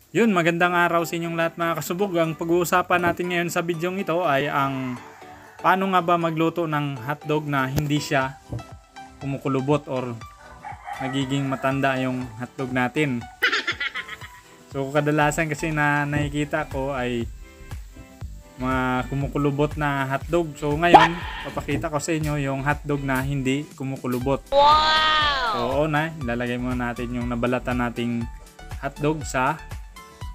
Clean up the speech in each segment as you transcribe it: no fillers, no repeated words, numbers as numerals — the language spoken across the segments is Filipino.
Yun, magandang araw sa inyong lahat mga kasubog. Ang pag-uusapan natin ngayon sa video ito ay ang paano nga ba magluto ng hotdog na hindi siya kumukulubot or nagiging matanda yung hotdog natin. So kadalasan kasi na nakikita ko ay mga kumukulubot na hotdog. So ngayon, papakita ko sa inyo yung hotdog na hindi kumukulubot. Wow! So una, ilalagay muna natin yung nabalatan nating hotdog sa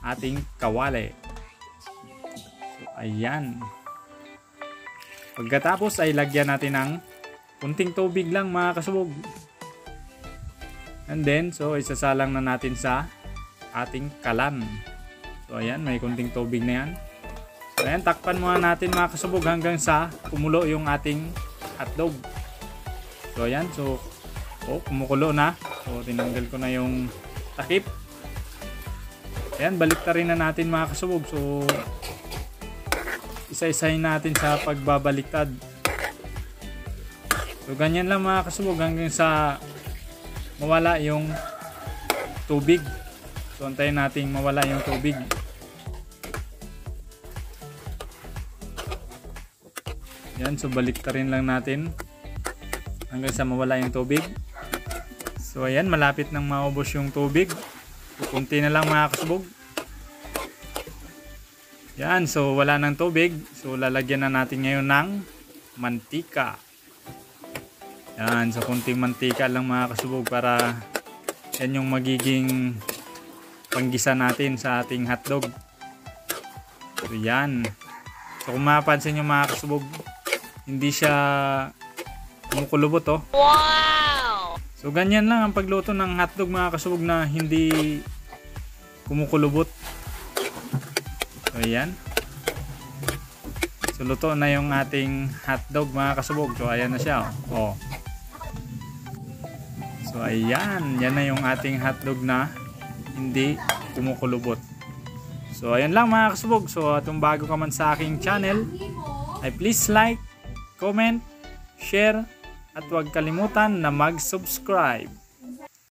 ating kawali. So ayan. Pagkatapos ay lagyan natin ng kunting tubig lang mga kasubog. And then, so isasalang na natin sa ating kalan. So ayan, may kunting tubig na yan. So ayan, takpan muna natin mga kasubog hanggang sa kumulo yung ating hotdog. So ayan, so kumukulo na. So tinanggal ko na yung takip. Ayan, baliktarin na natin mga kasubog. So, isa-isahin natin sa pagbabaliktad. So, ganyan lang mga kasubog hanggang sa mawala yung tubig. So, antayin natin mawala yung tubig. Ayan, so baliktarin lang natin hanggang sa mawala yung tubig. So, ayan, malapit nang maubos yung tubig. Kunti na lang mga kasubog. Yan, so wala ng tubig. So lalagyan na natin ngayon ng mantika. Yan, so kunting mantika lang mga kasubog para yan yung magiging panggisa natin sa ating hotdog. So yan. So kung mapapansin nyo mga kasubog, hindi siya kumukulubot oh. Wow! So ganyan lang ang pagluto ng hotdog mga kasubog na hindi kumukulubot. So ayan. So luto na yung ating hotdog mga kasubog. So ayan na siya oh. So ayan, yan na yung ating hotdog na hindi kumukulubot. So ayan lang mga kasubog. So atong bago ka man sa aking channel, ay please like, comment, share, at huwag kalimutan na mag-subscribe.